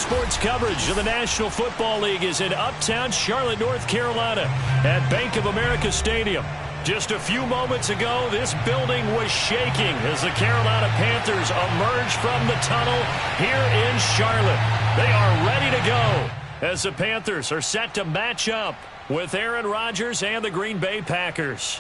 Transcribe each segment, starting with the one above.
sports coverage of the National Football League is in uptown Charlotte, North Carolina at Bank of America Stadium. Just a few moments ago, this building was shaking as the Carolina Panthers emerged from the tunnel here in Charlotte. They are ready to go as the Panthers are set to match up with Aaron Rodgers and the Green Bay Packers.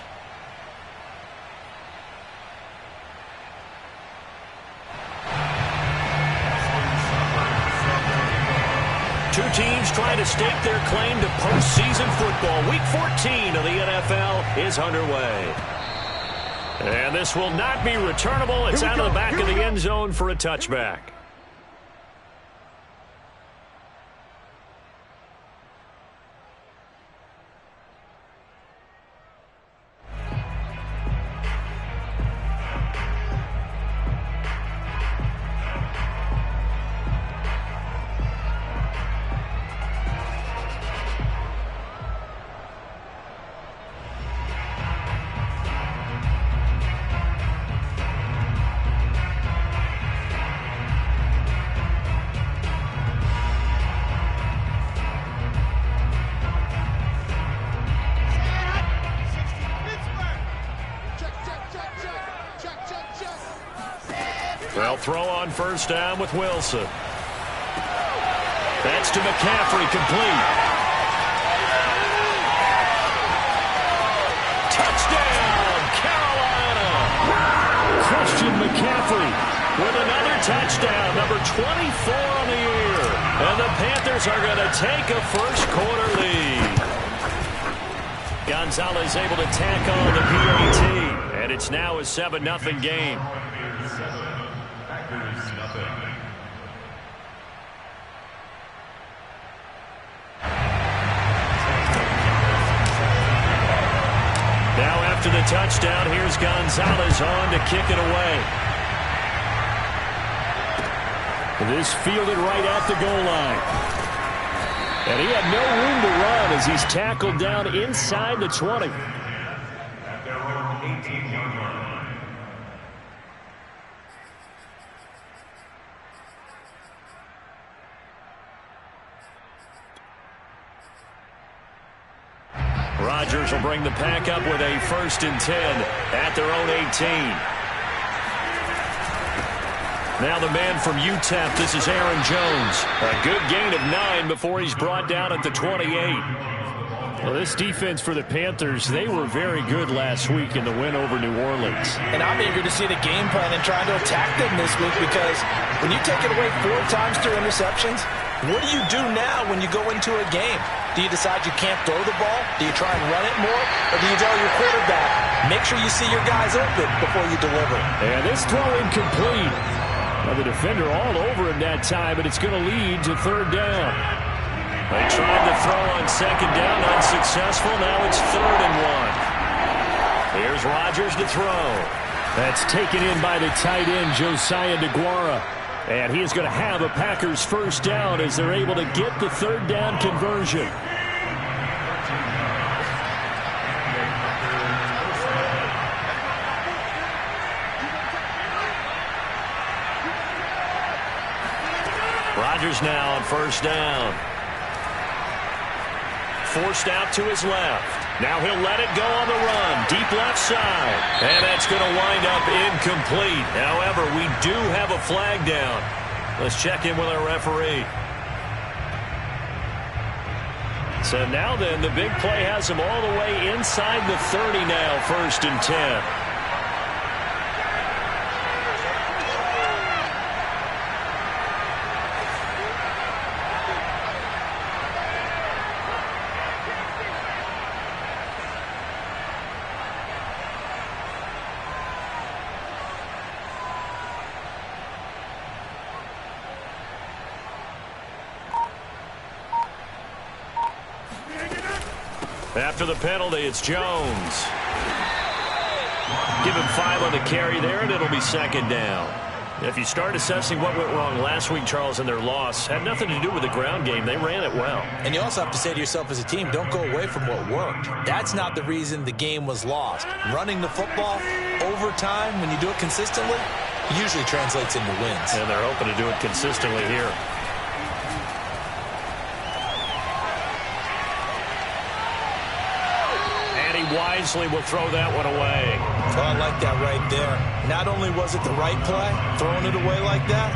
Two teams trying to stake their claim to postseason football. Week 14 of the NFL is underway. And this will not be returnable. It's out of the back of the end zone for a touchback. Well, throw on first down with Wilson. That's to McCaffrey, complete. Touchdown, Carolina! Christian McCaffrey with another touchdown, number 24 on the year. And the Panthers are going to take a first-quarter lead. Gonzalez able to tack on the PAT, and it's now a 7-0 game. Now after the touchdown, here's Gonzalez on to kick it away. This fielded right at the goal line. And he had no room to run as he's tackled down inside the 20. Rodgers will bring the pack up with a 1st and 10 at their own 18. Now the man from UTEP, this is Aaron Jones. A good gain of 9 before he's brought down at the 28. Well, this defense for the Panthers, they were very good last week in the win over New Orleans. And I'm eager to see the game plan and trying to attack them this week, because when you take it away 4 times through interceptions, what do you do now when you go into a game? Do you decide you can't throw the ball? Do you try and run it more? Or do you tell your quarterback, make sure you see your guys open before you deliver? And this throw incomplete. Now the defender all over him that time, but it's going to lead to 3rd down. They tried to throw on 2nd down, unsuccessful. Now it's 3rd and 1. Here's Rodgers to throw. That's taken in by the tight end, Josiah DeGuara. And he is going to have a Packers 1st down as they're able to get the 3rd down conversion. Rodgers now on 1st down. Forced out to his left. Now he'll let it go on the run. Deep left side. And that's going to wind up incomplete. However, we do have a flag down. Let's check in with our referee. So now then, the big play has him all the way inside the 30 now, 1st and 10. After the penalty, it's Jones. Give him 5 on the carry there, and it'll be 2nd down. If you start assessing what went wrong last week, Charles, in their loss, had nothing to do with the ground game. They ran it well. And you also have to say to yourself as a team, don't go away from what worked. That's not the reason the game was lost. Running the football over time, when you do it consistently, usually translates into wins. And they're hoping to do it consistently here. and he wisely will throw that one away. Oh, I like that right there. Not only was it the right play, throwing it away like that,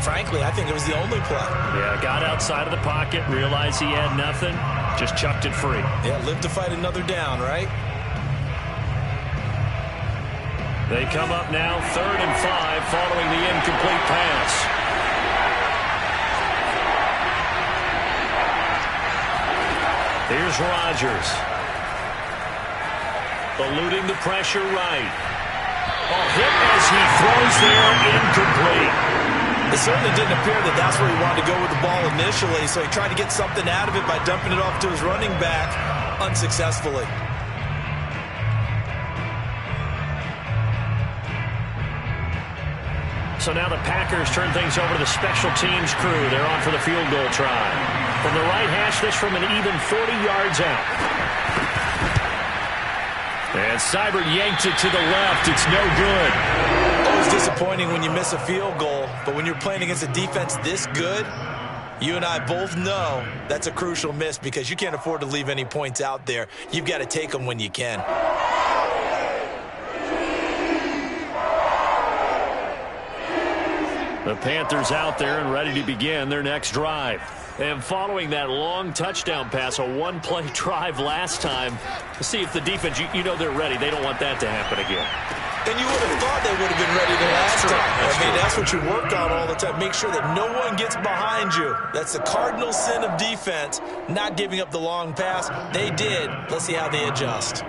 frankly, I think it was the only play. Yeah, got outside of the pocket, realized he had nothing, just chucked it free. Yeah, live to fight another down, right? They come up now 3rd and 5 following the incomplete pass. Here's Rodgers. Eluding the pressure right. Hit as he throws there, incomplete. It certainly didn't appear that that's where he wanted to go with the ball initially, so he tried to get something out of it by dumping it off to his running back unsuccessfully. So now the Packers turn things over to the special teams crew. They're on for the field goal try. From the right hash, this from an even 40 yards out. And Seibert yanks it to the left. It's no good. Always disappointing when you miss a field goal, but when you're playing against a defense this good, you and I both know that's a crucial miss because you can't afford to leave any points out there. You've got to take them when you can. The Panthers out there and ready to begin their next drive. And following that long touchdown pass, a one-play drive last time, to see if the defense, you know they're ready. They don't want that to happen again. And you would have thought they would have been ready the last time. That's what you work on all the time. Make sure that no one gets behind you. That's the cardinal sin of defense, not giving up the long pass. They did. Let's see how they adjust.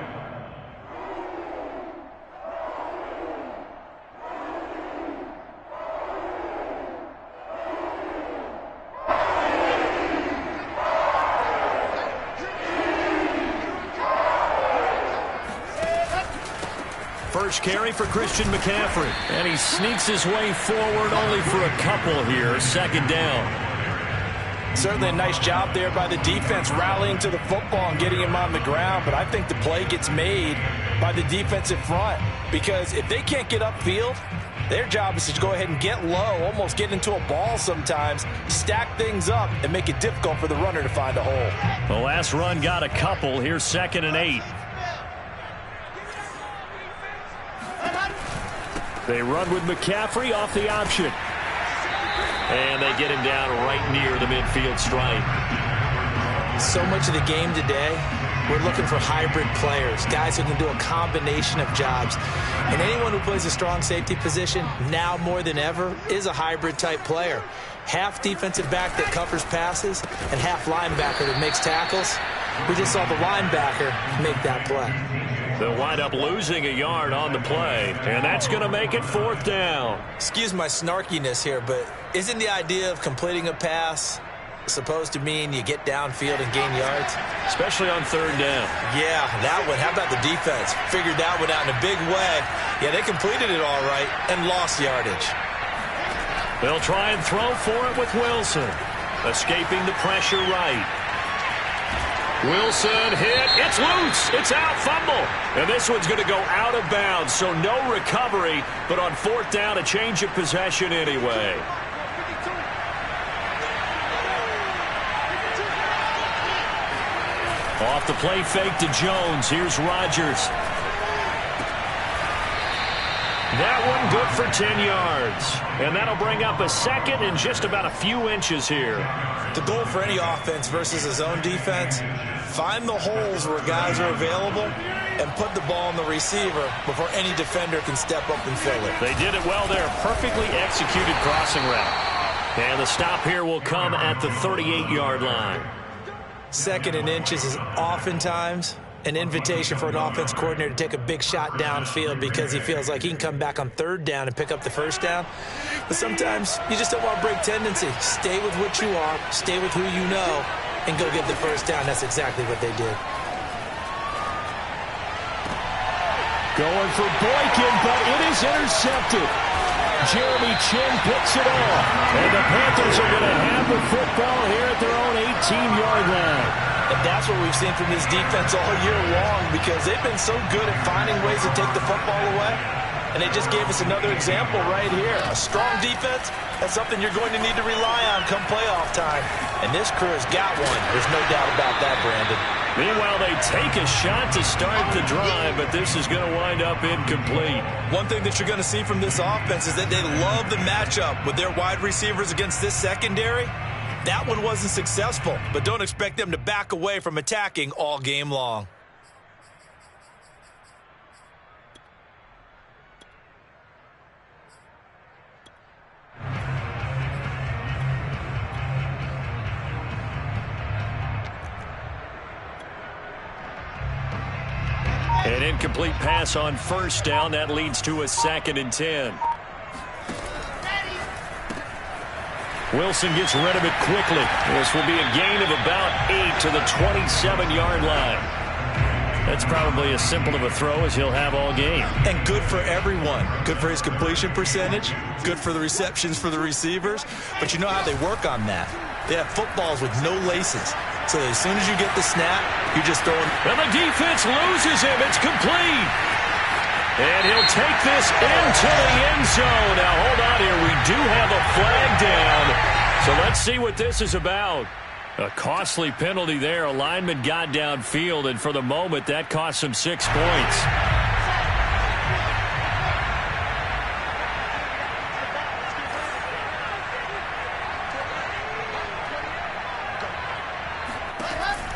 First carry for Christian McCaffrey. And he sneaks his way forward only for a couple here. 2nd down. Certainly a nice job there by the defense rallying to the football and getting him on the ground. But I think the play gets made by the defensive front. Because if they can't get upfield, their job is to go ahead and get low, almost get into a ball sometimes, stack things up, and make it difficult for the runner to find a hole. The last run got a couple. Here's 2nd and 8. They run with McCaffrey off the option. And they get him down right near the midfield stripe. So much of the game today, we're looking for hybrid players, guys who can do a combination of jobs. And anyone who plays a strong safety position, now more than ever, is a hybrid type player. Half defensive back that covers passes and half linebacker that makes tackles. We just saw the linebacker make that play. They'll wind up losing a yard on the play, and that's going to make it 4th down. Excuse my snarkiness here, but isn't the idea of completing a pass supposed to mean you get downfield and gain yards? Especially on 3rd down. Yeah, that one. How about the defense? Figured that one out in a big way. Yeah, they completed it all right and lost yardage. They'll try and throw for it with Wilson. Escaping the pressure right. Wilson hit. It's loose. It's out. Fumble. And this one's going to go out of bounds, so no recovery. But on 4th down, a change of possession anyway. Off the play fake to Jones. Here's Rodgers. That one good for 10 yards. And that'll bring up a 2nd and just about a few inches here. The goal for any offense versus his own defense, find the holes where guys are available and put the ball on the receiver before any defender can step up and fill it. They did it well there. Perfectly executed crossing route. And the stop here will come at the 38-yard line. 2nd and inches is oftentimes an invitation for an offense coordinator to take a big shot downfield because he feels like he can come back on 3rd down and pick up the 1st down. But sometimes you just don't want to break tendency. Stay with what you are, stay with who you know, and go get the 1st down. That's exactly what they did. Going for Boykin, but it is intercepted. Jeremy Chin picks it off. And the Panthers are going to have the football here at their own 18-yard line. And that's what we've seen from this defense all year long because they've been so good at finding ways to take the football away. And they just gave us another example right here. A strong defense, that's something you're going to need to rely on come playoff time. And this crew has got one. There's no doubt about that, Brandon. Meanwhile, they take a shot to start the drive, but this is going to wind up incomplete. One thing that you're going to see from this offense is that they love the matchup with their wide receivers against this secondary. That one wasn't successful, but don't expect them to back away from attacking all game long. An incomplete pass on first down. That leads to a 2nd and 10. Wilson gets rid of it quickly. This will be a gain of about 8 to the 27-yard line. That's probably as simple of a throw as he'll have all game. And good for everyone. Good for his completion percentage. Good for the receptions for the receivers. But you know how they work on that. They have footballs with no laces. So as soon as you get the snap, you just throw him. And the defense loses him. It's complete. And he'll take this into the end zone. Now, hold on here. We do have a flag down. So let's see what this is about. A costly penalty there. A lineman got downfield, and for the moment, that cost him 6 points.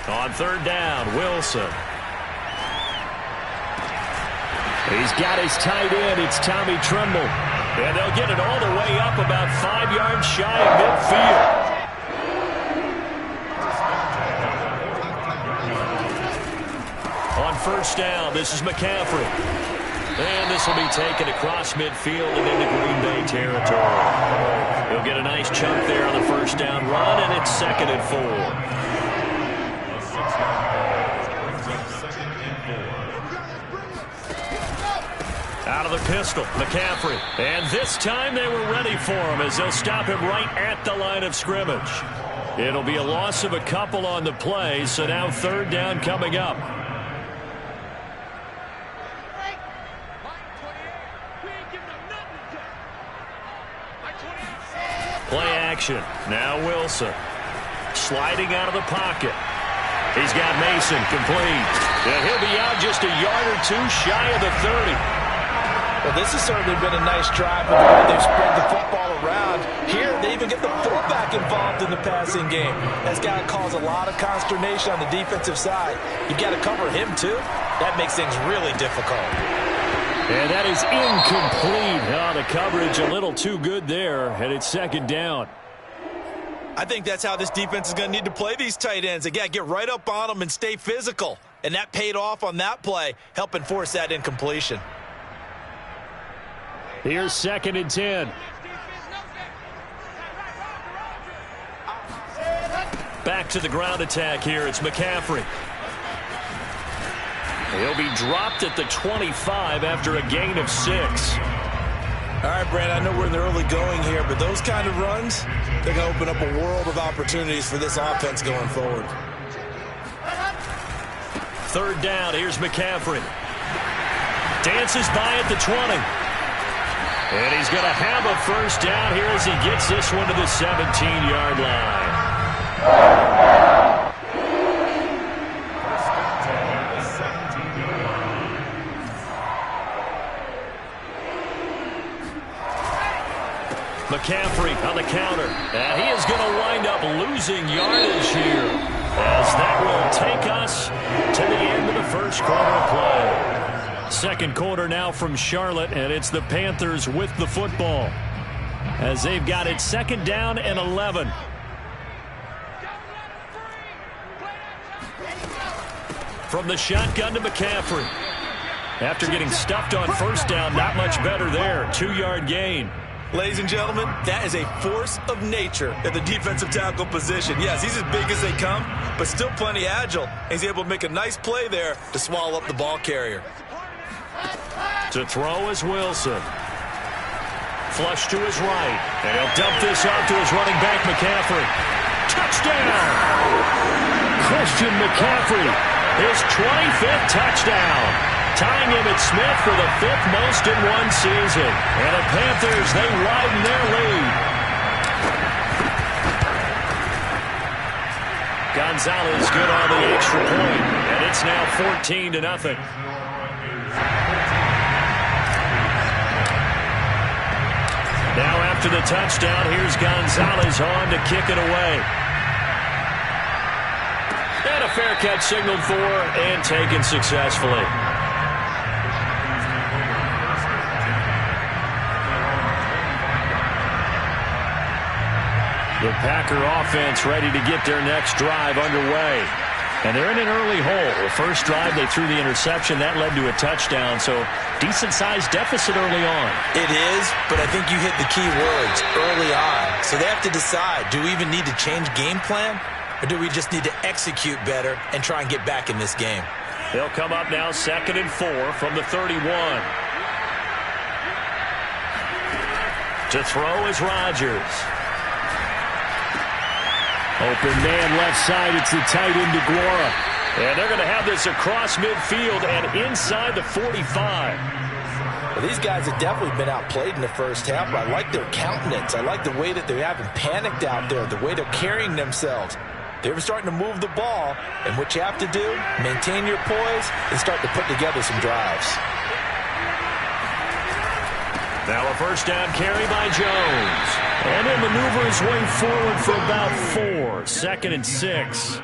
On 3rd down, Wilson. He's got his tight end. It's Tommy Tremble. And they'll get it all the way up about 5 yards shy of midfield. On 1st down, this is McCaffrey. And this will be taken across midfield and into Green Bay territory. He'll get a nice chunk there on the 1st down run, and it's 2nd and 4. Out of the pistol, McCaffrey. And this time they were ready for him as they'll stop him right at the line of scrimmage. It'll be a loss of a couple on the play, so now 3rd down coming up. Play action. Now Wilson. Sliding out of the pocket. He's got Mason complete. And he'll be out just a yard or two shy of the 30. Well, this has certainly been a nice drive with the way they've spread the football around. Here, they even get the fullback involved in the passing game. That's got to cause a lot of consternation on the defensive side. You've got to cover him, too. That makes things really difficult. And that is incomplete. Oh, the coverage a little too good there, and it's 2nd down. I think that's how this defense is going to need to play these tight ends. They got to get right up on them and stay physical. And that paid off on that play, helping force that incompletion. Here's 2nd and 10. Back to the ground attack here. It's McCaffrey. He'll be dropped at the 25 after a gain of 6. All right, Brandon, I know we're in the early going here, but those kind of runs, they're going to open up a world of opportunities for this offense going forward. 3rd down. Here's McCaffrey. Dances by at the 20. And he's going to have a 1st down here as he gets this one to the 17-yard line. McCaffrey on the counter. And he is going to wind up losing yardage here as that will take us to the end of the 1st quarter play. 2nd quarter now from Charlotte, and it's the Panthers with the football as they've got it 2nd down and 11. From the shotgun to McCaffrey. After getting stuffed on 1st down, not much better there. 2-yard gain. Ladies and gentlemen, that is a force of nature at the defensive tackle position. Yes, he's as big as they come, but still plenty agile. He's able to make a nice play there to swallow up the ball carrier. To throw is Wilson. Flush to his right. And he'll dump this off to his running back, McCaffrey. Touchdown! Christian McCaffrey, his 25th touchdown. tying him at Smith for the 5th most in one season. And the Panthers, they widen their lead. Gonzalez good on the extra point, and it's now 14-0. Now after the touchdown, here's Gonzalez on to kick it away. And a fair catch signaled for and taken successfully. The Packer offense ready to get their next drive underway. And they're in an early hole. The first drive, they threw the interception. That led to a touchdown, so decent-sized deficit early on. It is, but I think you hit the key words early on. So they have to decide, do we even need to change game plan, or do we just need to execute better and try and get back in this game? They'll come up now 2nd and 4 from the 31. To throw is Rodgers. Open man left side. It's the tight end DeGuara. And they're going to have this across midfield and inside the 45. Well, these guys have definitely been outplayed in the first half. I like their countenance. I like the way that they haven't panicked out there, the way they're carrying themselves. They're starting to move the ball, and what you have to do, maintain your poise and start to put together some drives. Now a first down carry by Jones. And he'll maneuver his way forward for about 4. 2nd and 6.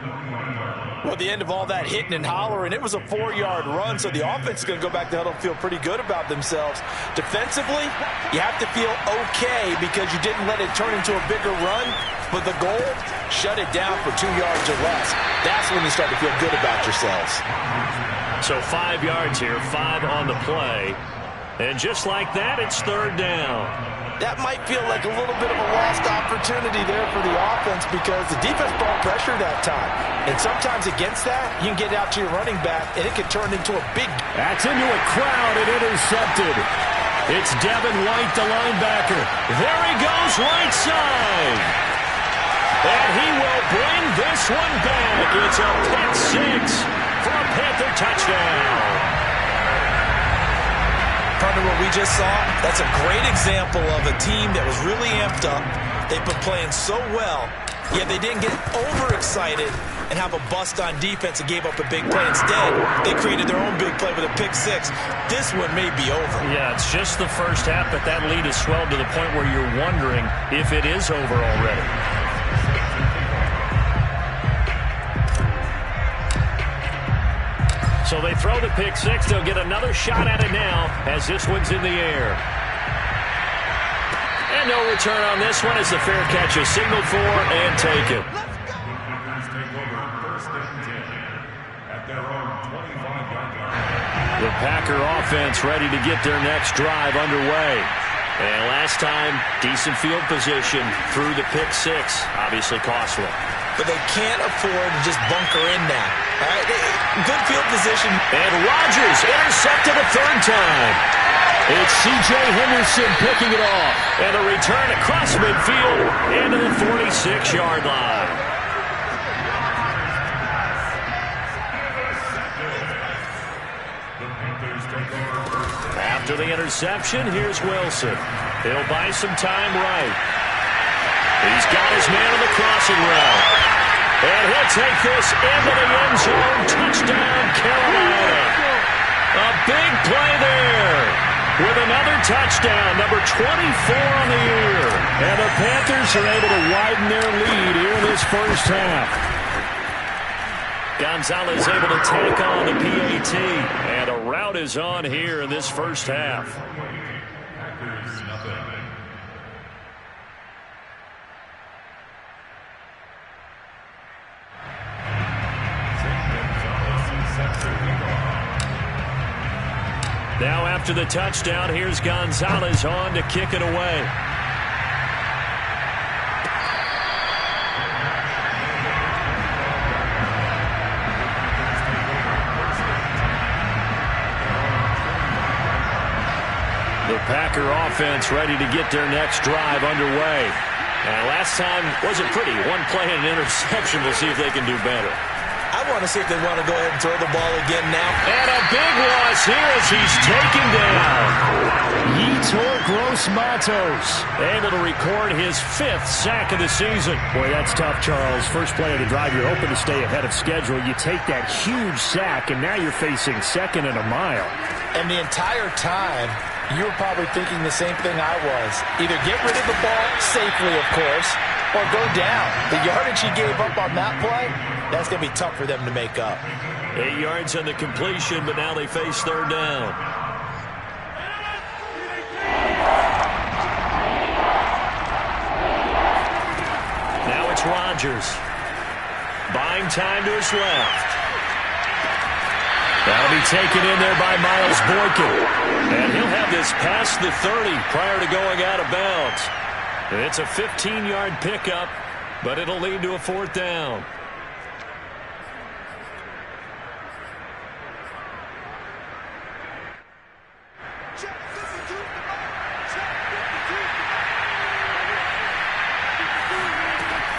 Well, at the end of all that hitting and hollering, it was a 4-yard run, so the offense is going to go back to huddle and feel pretty good about themselves. Defensively, you have to feel okay because you didn't let it turn into a bigger run, but the goal, shut it down for 2 yards or less. That's when you start to feel good about yourselves. So 5 yards here, 5 on the play. And just like that, it's 3rd down. That might feel like a little bit of a lost opportunity there for the offense because the defense brought pressure that time. And sometimes against that, you can get out to your running back, and it can turn into a big... That's into a crowd and intercepted. It's Devin White, the linebacker. There he goes, right side. And he will bring this one back. It's a pick 6 for a Panther touchdown. Partner, what we just saw, that's a great example of a team that was really amped up. They've been playing so well, yet they didn't get overexcited and have a bust on defense and gave up a big play. Instead, they created their own big play with a pick 6. This one may be over. Yeah, it's just the first half, but that lead has swelled to the point where you're wondering if it is over already. So they throw the pick 6. They'll get another shot at it now as this one's in the air. And no return on this one as the fair catch is signaled for and taken. The Packer offense ready to get their next drive underway. And last time, decent field position through the pick 6. Obviously costly. But they can't afford to just bunker in now. All right? Good field position. And Rodgers intercepted a 3rd time. It's C.J. Henderson picking it off. And a return across midfield into the 46-yard line. After the interception, here's Wilson. He'll buy some time right. He's got his man on the crossing route. And he'll take this into the end zone. Touchdown, Carolina. A big play there with another touchdown, number 24 on the year. And the Panthers are able to widen their lead here in this first half. Gonzalez able to tack on the PAT. And a rout is on here in this first half. Now after the touchdown, here's Gonzalez on to kick it away. The Packer offense ready to get their next drive underway. And last time wasn't pretty. One play and an interception. We'll see if they can do better. I want to see if they want to go ahead and throw the ball again now. And a big loss here as he's taken down. Yetur Gross-Matos able to record his 5th sack of the season. Boy, that's tough, Charles. First play of the drive, you're hoping to stay ahead of schedule. You take that huge sack, and now you're facing 2nd and a mile. And the entire time, you were probably thinking the same thing I was. Either get rid of the ball safely, of course, or go down. The yardage he gave up on that play, that's going to be tough for them to make up. 8 yards on the completion, but now they face 3rd down. Now it's Rodgers. Buying time to his left. That'll be taken in there by Miles Boykin. And he'll have this past the 30 prior to going out of bounds. It's a 15-yard pickup, but it'll lead to a 4th down.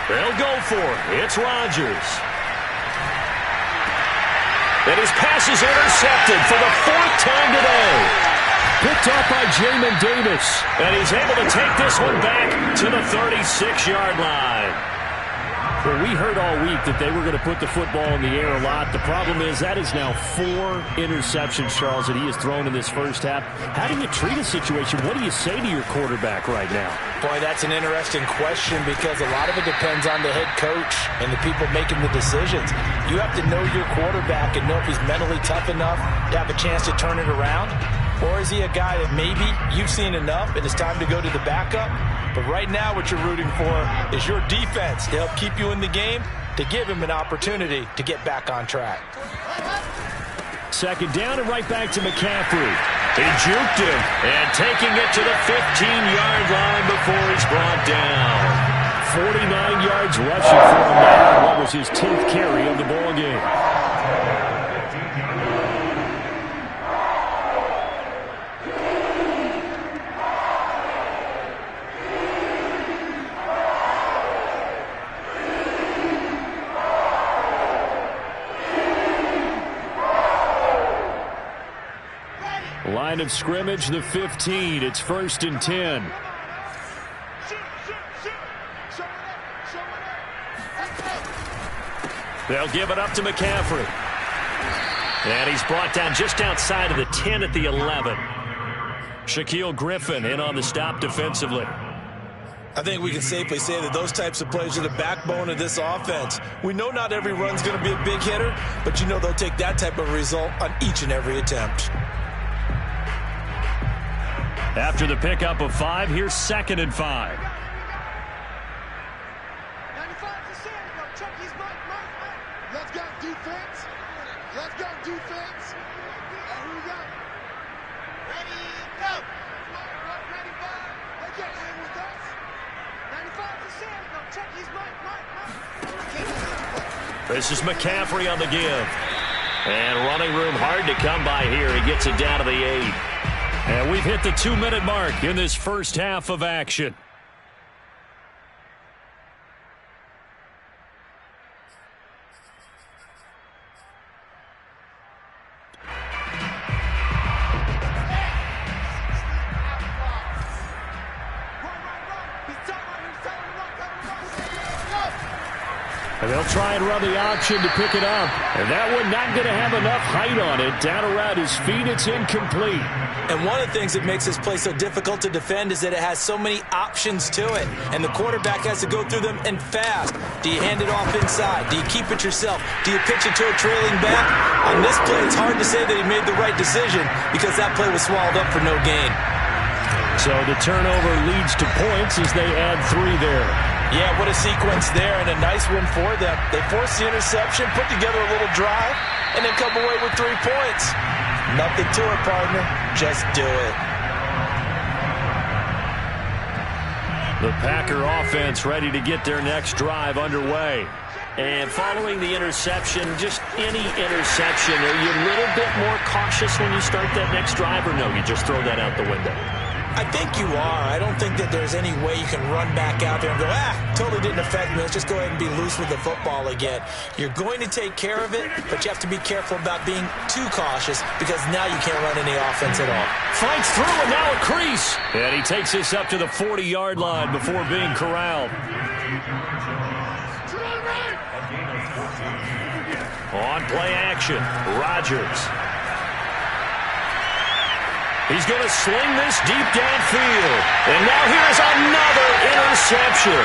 They'll go for it. It's Rodgers. And his pass is intercepted for the 4th time today. Picked up by Jamin Davis. And he's able to take this one back to the 36-yard line. Well, we heard all week that they were going to put the football in the air a lot. The problem is that is now 4 interceptions, Charles, that he has thrown in this first half. How do you treat a situation? What do you say to your quarterback right now? Boy, that's an interesting question because a lot of it depends on the head coach and the people making the decisions. You have to know your quarterback and know if he's mentally tough enough to have a chance to turn it around. Or is he a guy that maybe you've seen enough and it's time to go to the backup? But right now what you're rooting for is your defense to help keep you in the game, to give him an opportunity to get back on track. 2nd down and right back to McCaffrey. He juked him and taking it to the 15-yard line before he's brought down. 49 yards rushing for him now. What was his 10th carry of the ball game? Line of scrimmage, the 15. It's 1st and 10. They'll give it up to McCaffrey. And he's brought down just outside of the 10 at the 11. Shaquille Griffin in on the stop defensively. I think we can safely say that those types of plays are the backbone of this offense. We know not every run's going to be a big hitter, but you know they'll take that type of result on each and every attempt. After the pickup of 5, here's 2nd and 5. Let's go defense. Let's go defense. Here we go. Ready, go. Ready, go. Let's get in with us. 95%. Go check his mic. This is McCaffrey on the give. And running room hard to come by here. He gets it down to the 8. And we've hit the 2-minute mark in this first half of action. And they'll try and run the option to pick it up. And that one not going to have enough height on it. Down around his feet, it's incomplete. And one of the things that makes this play so difficult to defend is that it has so many options to it. And the quarterback has to go through them and fast. Do you hand it off inside? Do you keep it yourself? Do you pitch it to a trailing back? On this play, it's hard to say that he made the right decision because that play was swallowed up for no gain. So the turnover leads to points as they add 3 there. Yeah, what a sequence there, and a nice one for them. They forced the interception, put together a little drive, and then come away with 3 points. Nothing to it, partner. Just do it. The Packer offense ready to get their next drive underway. And following the interception, just any interception, are you a little bit more cautious when you start that next drive, or no, you just throw that out the window? I think you are. I don't think that there's any way you can run back out there and go, totally didn't affect me. Let's just go ahead and be loose with the football again. You're going to take care of it, but you have to be careful about being too cautious because now you can't run any offense at all. Fights through and now a crease. And he takes this up to the 40-yard line before being corralled. On play action, Rodgers. He's going to sling this deep downfield. And now here's another interception.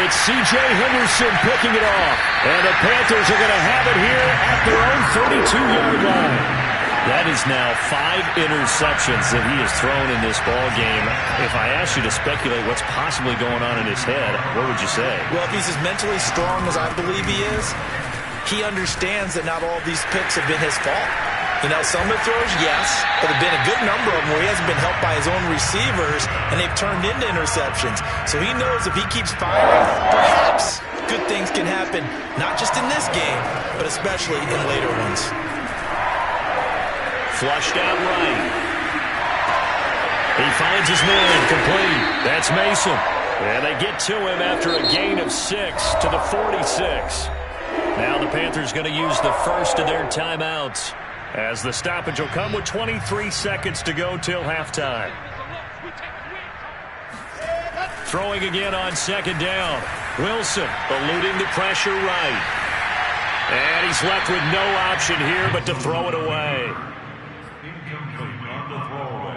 It's C.J. Henderson picking it off. And the Panthers are going to have it here at their own 32-yard line. That is now 5 interceptions that he has thrown in this ball game. If I asked you to speculate what's possibly going on in his head, what would you say? Well, if he's as mentally strong as I believe he is, he understands that not all these picks have been his fault. You know, some of the throws, yes, but there have been a good number of them where he hasn't been helped by his own receivers, and they've turned into interceptions. So he knows if he keeps firing, perhaps good things can happen, not just in this game, but especially in later ones. Flushed out right. He finds his man complete. That's Mason. And they get to him after a gain of 6 to the 46. Now the Panthers going to use the first of their timeouts, as the stoppage will come with 23 seconds to go till halftime. Throwing again on second down. Wilson eluding the pressure right. And he's left with no option here but to throw it away. Incomplete on the throwaway.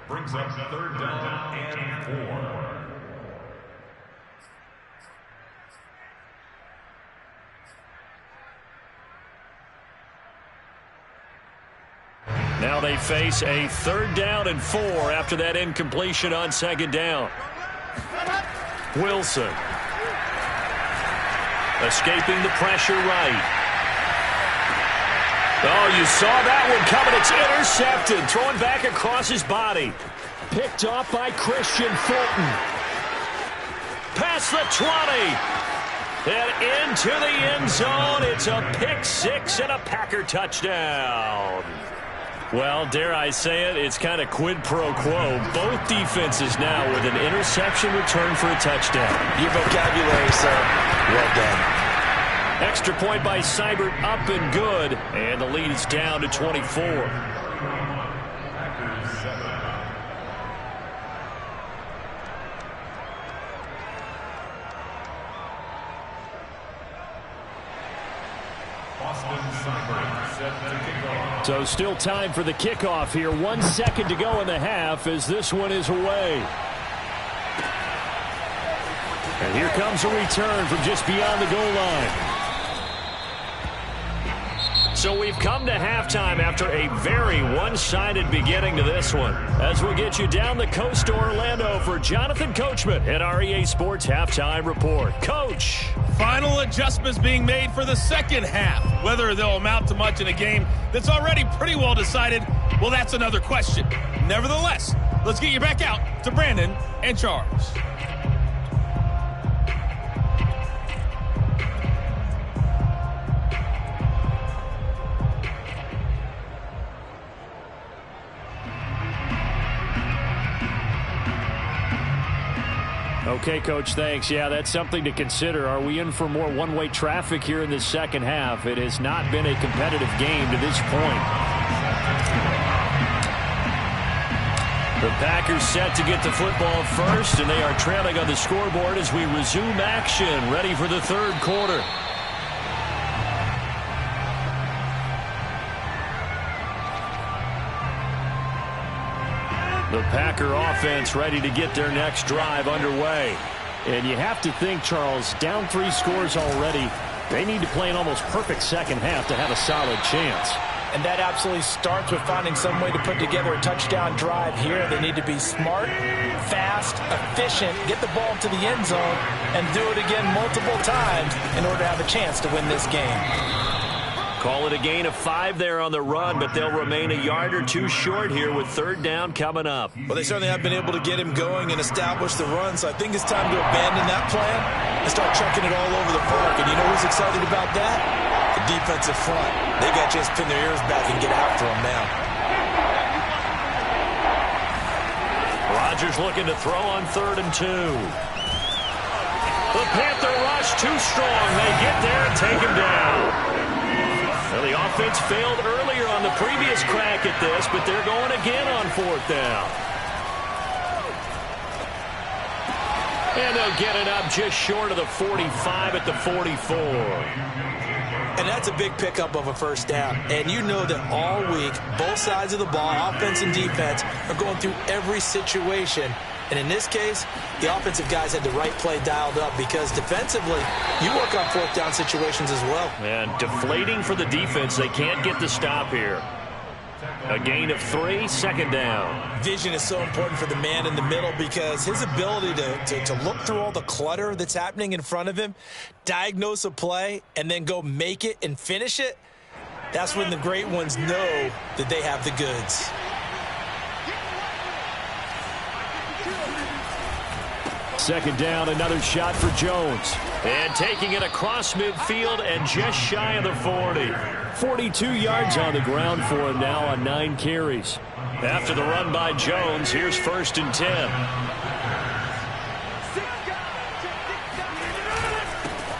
Brings up 3rd down and 4. Now they face a 3rd down and 4 after that incompletion on second down. Wilson. Escaping the pressure right. Oh, you saw that one coming. It's intercepted. Throwing back across his body. Picked off by Christian Fulton. Past the 20. And into the end zone. It's a pick 6 and a Packer touchdown. Well, dare I say it, it's kind of quid pro quo. Both defenses now with an interception return for a touchdown. Your vocabulary, sir. Well done. Extra point by Seibert, up and good. And the lead is down to 24. So still time for the kickoff here. 1 second to go in the half as this one is away. And here comes a return from just beyond the goal line. So we've come to halftime after a very one-sided beginning to this one. As we'll get you down the coast to Orlando for Jonathan Coachman at our EA Sports Halftime Report. Coach. Final adjustments being made for the second half. Whether they'll amount to much in a game that's already pretty well decided, well, that's another question. Nevertheless, let's get you back out to Brandon and Charles. Okay, Coach, thanks. Yeah, that's something to consider. Are we in for more one-way traffic here in the second half? It has not been a competitive game to this point. The Packers set to get the football first, and they are trailing on the scoreboard as we resume action, ready for the third quarter. The Packer offense ready to get their next drive underway. And you have to think, Charles, down 3 scores already. They need to play an almost perfect second half to have a solid chance. And that absolutely starts with finding some way to put together a touchdown drive here. They need to be smart, fast, efficient, get the ball to the end zone, and do it again multiple times in order to have a chance to win this game. Call it a gain of 5 there on the run, but they'll remain a yard or 2 short here with third down coming up. Well, they certainly have been able to get him going and establish the run, so I think it's time to abandon that plan and start chucking it all over the park. And you know who's excited about that? The defensive front. They got a chance to pin their ears back and get after him now. Rodgers looking to throw on 3rd and 2. The Panther rush too strong. They get there and take him down. Well, the offense failed earlier on the previous crack at this, but they're going again on 4th down. And they'll get it up just short of the 45 at the 44. And that's a big pickup of a 1st down. And you know that all week, both sides of the ball, offense and defense, are going through every situation. And in this case, the offensive guys had the right play dialed up because defensively, you work on 4th down situations as well. And deflating for the defense. They can't get the stop here. A gain of 3, 2nd down. Vision is so important for the man in the middle because his ability to look through all the clutter that's happening in front of him, diagnose a play, and then go make it and finish it, that's when the great ones know that they have the goods. Second down, another shot for Jones. And taking it across midfield and just shy of the 40. 42 yards on the ground for him now on 9 carries. After the run by Jones, here's 1st and 10.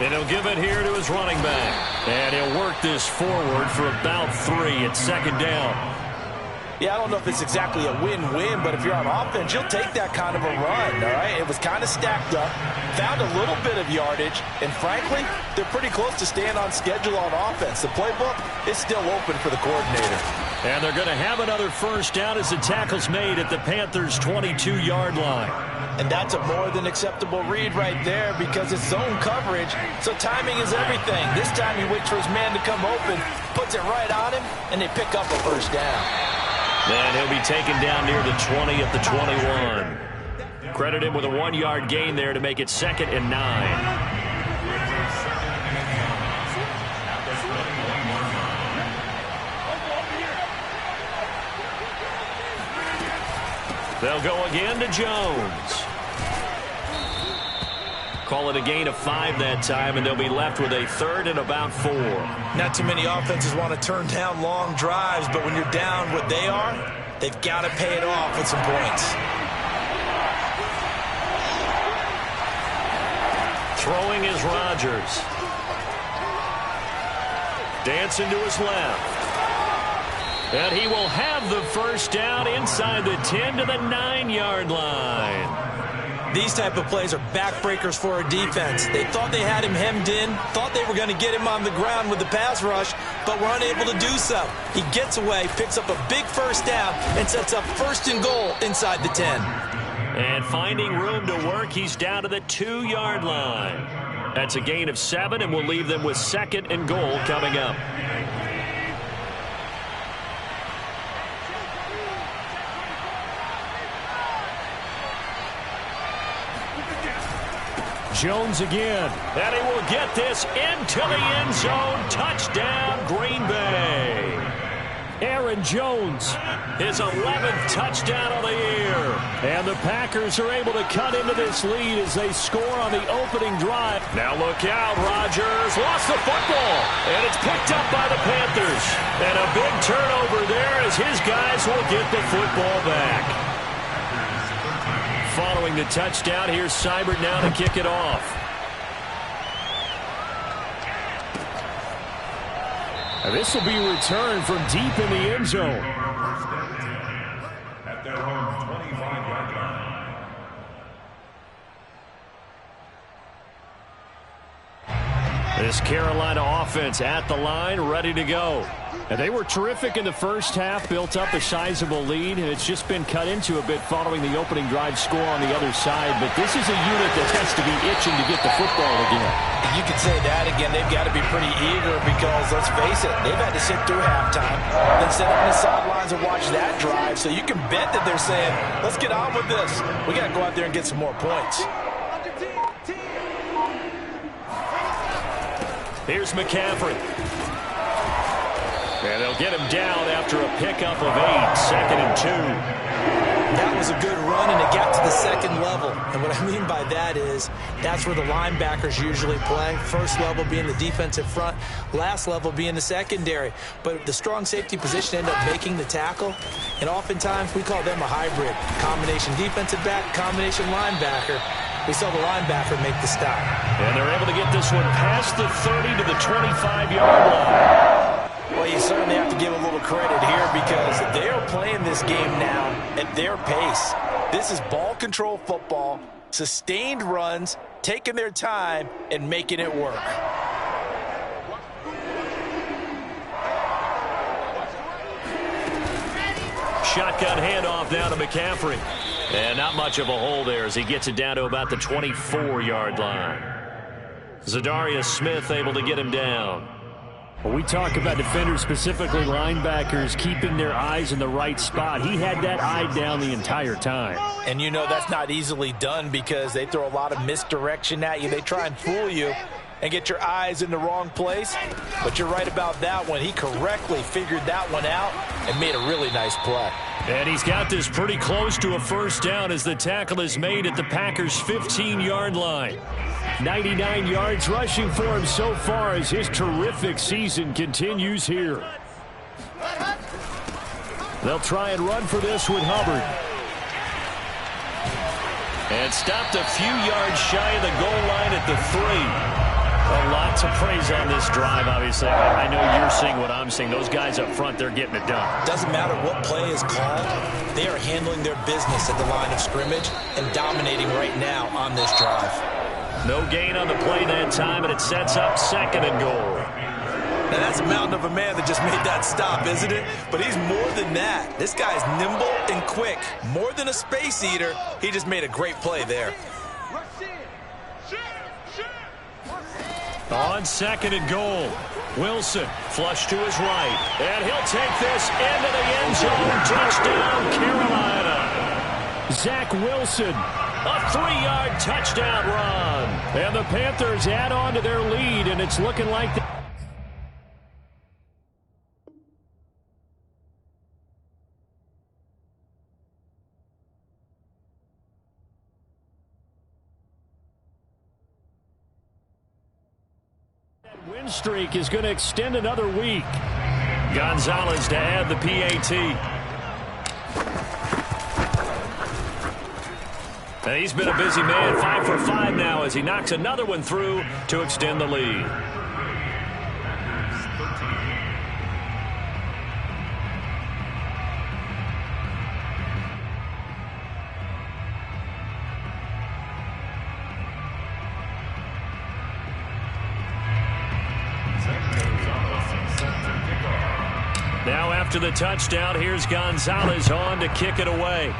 And he'll give it here to his running back. And he'll work this forward for about 3 at 2nd down. Yeah, I don't know if it's exactly a win-win, but if you're on offense, you'll take that kind of a run, all right? It was kind of stacked up, found a little bit of yardage, and frankly, they're pretty close to staying on schedule on offense. The playbook is still open for the coordinator. And they're going to have another 1st down as the tackle's made at the Panthers' 22-yard line. And that's a more than acceptable read right there because it's zone coverage, so timing is everything. This time he waits for his man to come open, puts it right on him, and they pick up a 1st down. And he'll be taken down near the 20 at the 21. Credit him with a 1-yard gain there to make it 2nd and 9. They'll go again to Jones. Call it a gain of 5 that time, and they'll be left with a 3rd and about 4. Not too many offenses want to turn down long drives, but when you're down what they are, they've got to pay it off with some points. Throwing is Rodgers. Dancing to his left. And he will have the 1st down inside the 10 to the 9-yard line. These type of plays are backbreakers for a defense. They thought they had him hemmed in, thought they were going to get him on the ground with the pass rush, but were unable to do so. He gets away, picks up a big 1st down, and sets up 1st and goal inside the 10. And finding room to work, he's down to the 2-yard line. That's a gain of 7, and we'll leave them with 2nd and goal coming up. Jones again. And he will get this into the end zone. Touchdown, Green Bay. Aaron Jones. His 11th touchdown of the year. And the Packers are able to cut into this lead as they score on the opening drive. Now look out, Rodgers lost the football. And it's picked up by the Panthers. And a big turnover there as his guys will get the football back. Following the touchdown, here's Seibert now to kick it off. And this will be returned from deep in the end zone. At their own 25-yard line. This Carolina offense at the line, ready to go. And they were terrific in the first half, built up a sizable lead, and it's just been cut into a bit following the opening drive score on the other side. But this is a unit that has to be itching to get the football again. You could say that again. They've got to be pretty eager because, let's face it, they've had to sit through halftime, then sit on the sidelines and watch that drive. So you can bet that they're saying, let's get on with this. We got to go out there and get some more points. Here's McCaffrey. And they'll get him down after a pickup of 8, 2nd and 2. That was a good run, and it got to the second level. And what I mean by that is that's where the linebackers usually play. First level being the defensive front, last level being the secondary. But the strong safety position ended up making the tackle, and oftentimes we call them a hybrid. Combination defensive back, combination linebacker. We saw the linebacker make the stop. And they're able to get this one past the 30 to the 25-yard line. Well, you certainly have to give a little credit here because they are playing this game now at their pace. This is ball control football, sustained runs, taking their time, and making it work. Shotgun handoff now to McCaffrey. And not much of a hole there as he gets it down to about the 24-yard line. Zadarius Smith able to get him down. When we talk about defenders, specifically linebackers, keeping their eyes in the right spot, he had that eye down the entire time. And you know that's not easily done because they throw a lot of misdirection at you. They try and fool you and get your eyes in the wrong place. But you're right about that one. He correctly figured that one out and made a really nice play. And he's got this pretty close to a first down as the tackle is made at the Packers' 15-yard line. 99 yards rushing for him so far as his terrific season continues here. They'll try and run for this with Hubbard. And stopped a few yards shy of the goal line at the 3. Lots of praise on this drive, obviously. I know you're seeing what I'm seeing. Those guys up front, they're getting it done. Doesn't matter what play is called. They are handling their business at the line of scrimmage and dominating right now on this drive. No gain on the play that time, and it sets up 2nd and goal. Now, that's a mountain of a man that just made that stop, isn't it? But he's more than that. This guy's nimble and quick. More than a space eater, he just made a great play there. On 2nd and goal, Wilson flush to his right, and he'll take this into the end zone. Touchdown, Carolina. Zach Wilson. A 3-yard touchdown run. And the Panthers add on to their lead, and it's looking like win streak is going to extend another week. Gonzalez to add the PAT. And he's been a busy man, 5 for 5 now as he knocks another one through to extend the lead. Now after the touchdown, here's Gonzalez on to kick it away.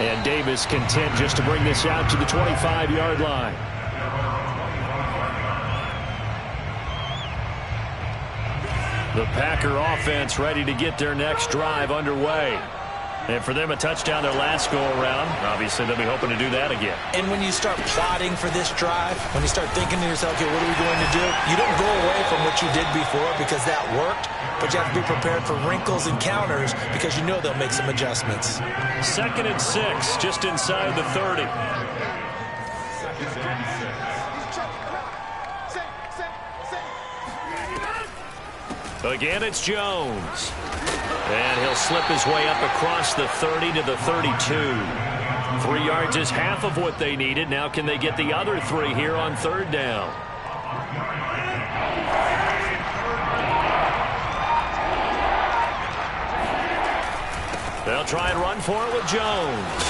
And Davis content just to bring this out to the 25-yard line. The Packer offense ready to get their next drive underway. And for them, a touchdown their last go-around. Obviously, they'll be hoping to do that again. And when you start plotting for this drive, when you start thinking to yourself, okay, what are we going to do? You don't go away from what you did before because that worked, but you have to be prepared for wrinkles and counters because you know they'll make some adjustments. 2nd and 6, just inside the 30. Again, it's Jones. And he'll slip his way up across the 30 to the 32. 3 yards is half of what they needed. Now can they get the other 3 here on 3rd down? They'll try and run for it with Jones.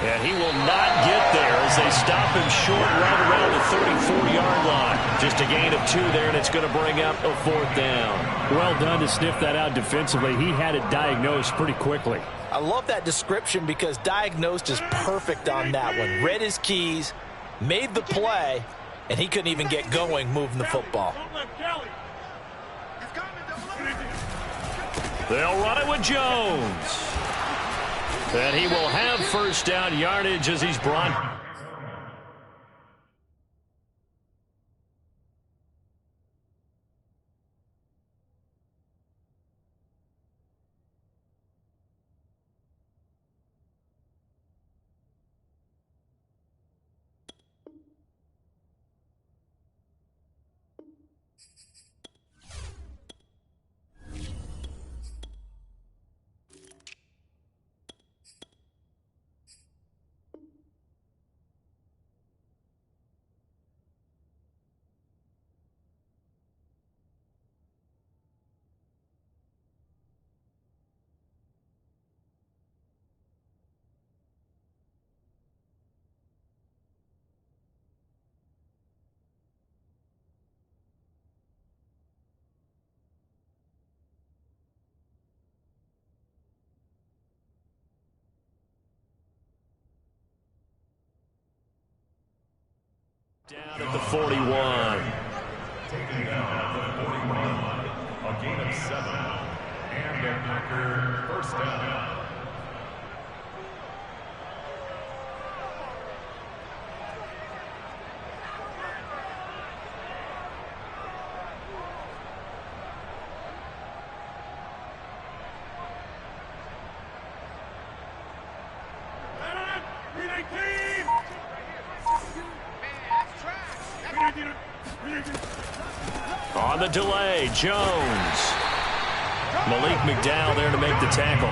And he will not get there as they stop him short right around the 34-yard line. Just a gain of 2 there, and it's going to bring up a 4th down. Well done to sniff that out defensively. He had it diagnosed pretty quickly. I love that description because diagnosed is perfect on that one. Read his keys, made the play, and he couldn't even get going moving the football. They'll run it with Jones. And he will have 1st down yardage as he's brought. Down at the 41. Taken down at the 41. A gain of 7. And a Packer first down. On the delay, Jones. Malik McDowell there to make the tackle.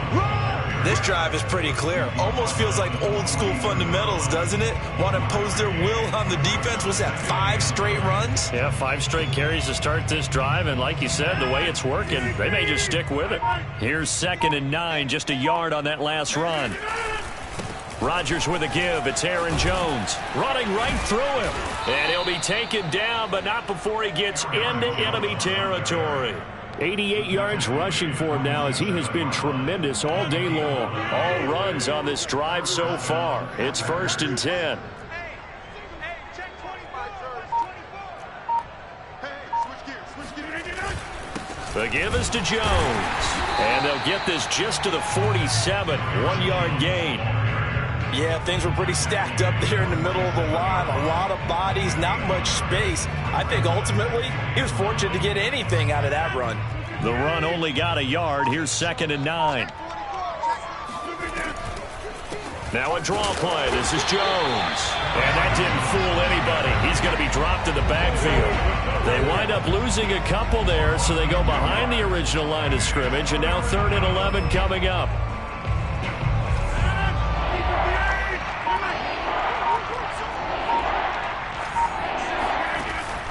This drive is pretty clear. Almost feels like old school fundamentals, doesn't it? Want to impose their will on the defense. Was that 5 straight runs? Yeah, 5 straight carries to start this drive, and like you said, the way it's working, they may just stick with it. Here's 2nd and 9, just a yard on that last run. Rodgers with a give. It's Aaron Jones running right through him. And he'll be taken down, but not before he gets into enemy territory. 88 yards rushing for him now, as he has been tremendous all day long. All runs on this drive so far. It's 1st and 10. The give is to Jones. And they'll get this just to the 47. 1-yard gain. Yeah, things were pretty stacked up there in the middle of the line. A lot of bodies, not much space. I think ultimately he was fortunate to get anything out of that run. The run only got a yard. Here's 2nd and 9. Now a draw play. This is Jones. And that didn't fool anybody. He's going to be dropped in the backfield. They wind up losing a couple there, so they go behind the original line of scrimmage. And now 3rd and 11 coming up.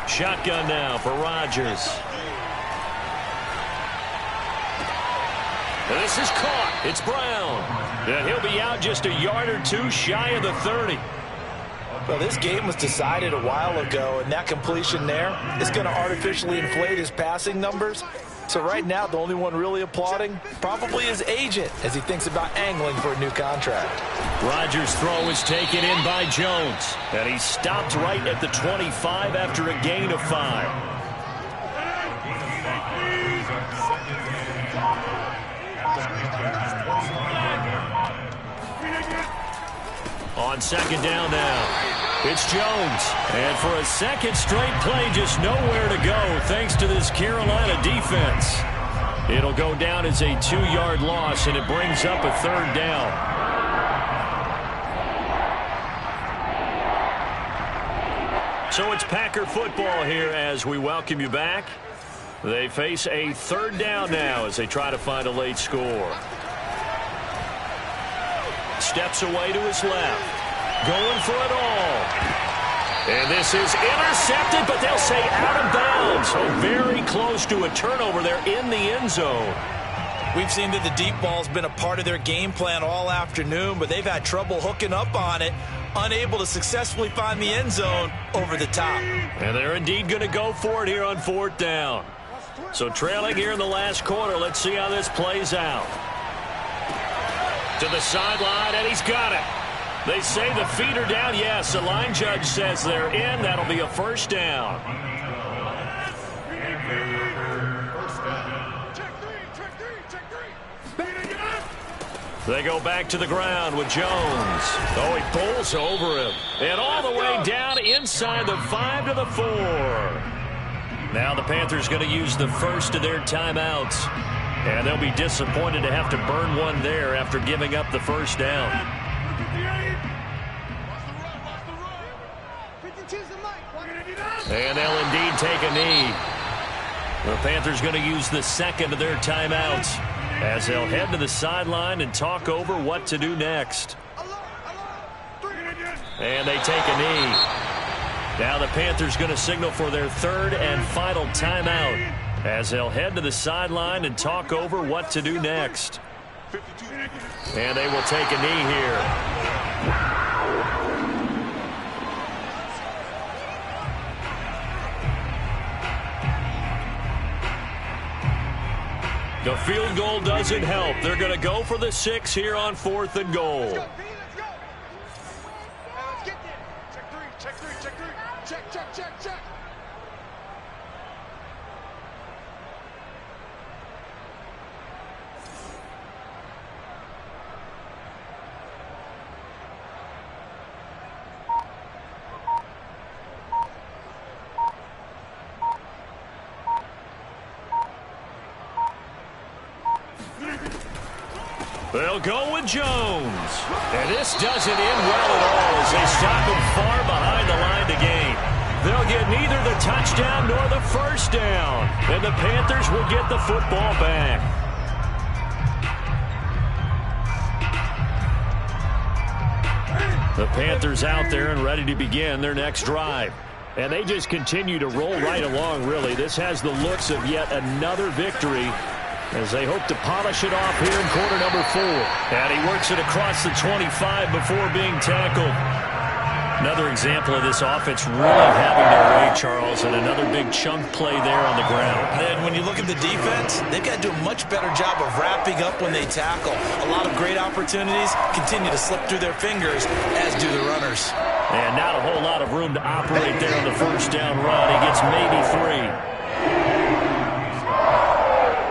Shotgun now for Rodgers. And this is caught. It's Brown. And he'll be out just a yard or 2 shy of the 30. Well, this game was decided a while ago, and that completion there is going to artificially inflate his passing numbers. So right now, the only one really applauding probably his agent as he thinks about angling for a new contract. Rodgers' throw is taken in by Jones. And he stopped right at the 25 after a gain of 5. On 2nd down now, it's Jones. And for a second straight play, just nowhere to go thanks to this Carolina defense. It'll go down as a 2-yard loss, and it brings up a 3rd down. So it's Packer football here as we welcome you back. They face a 3rd down now as they try to find a late score. Steps away to his left. Going for it all. And this is intercepted, but they'll say out of bounds. So very close to a turnover there in the end zone. We've seen that the deep ball's been a part of their game plan all afternoon, but they've had trouble hooking up on it, unable to successfully find the end zone over the top. And they're indeed going to go for it here on 4th down. So trailing here in the last quarter, let's see how this plays out. To the sideline, and he's got it. They say the feet are down. Yes, the line judge says they're in. That'll be a 1st down. They go back to the ground with Jones. Oh, he pulls over him. And all the way down inside the 5 to the 4. Now the Panthers going to use the first of their timeouts. And they'll be disappointed to have to burn one there after giving up the 1st down. And they'll indeed take a knee. The Panthers going to use the 2nd of their timeouts as they'll head to the sideline and talk over what to do next. And they take a knee. Now the Panthers going to signal for their 3rd and final timeout as they'll head to the sideline and talk over what to do next. And they will take a knee here. The field goal doesn't help. They're going to go for the 6 here on 4th and goal. Let's go. Let's get there. Check 3. check, check. They'll go with Jones. And this doesn't end well at all as they stop him far behind the line to gain. They'll get neither the touchdown nor the first down. And the Panthers will get the football back. The Panthers out there and ready to begin their next drive. And they just continue to roll right along, really. This has the looks of yet another victory as they hope to polish it off here in quarter number 4. And he works it across the 25 before being tackled. Another example of this offense really having their way, Charles, and another big chunk play there on the ground. And when you look at the defense, they've got to do a much better job of wrapping up when they tackle. A lot of great opportunities continue to slip through their fingers, as do the runners. And not a whole lot of room to operate there on the first down run. He gets maybe 3.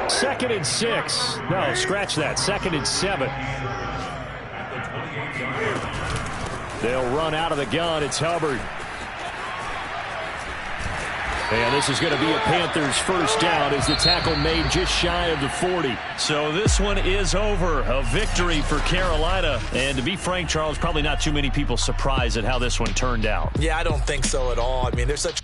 2nd and 6. No, scratch that. 2nd and 7. They'll run out of the gun. It's Hubbard. And this is going to be a Panthers first down as the tackle made just shy of the 40. So this one is over. A victory for Carolina. And to be frank, Charles, probably not too many people surprised at how this one turned out. Yeah, I don't think so at all. I mean, they're such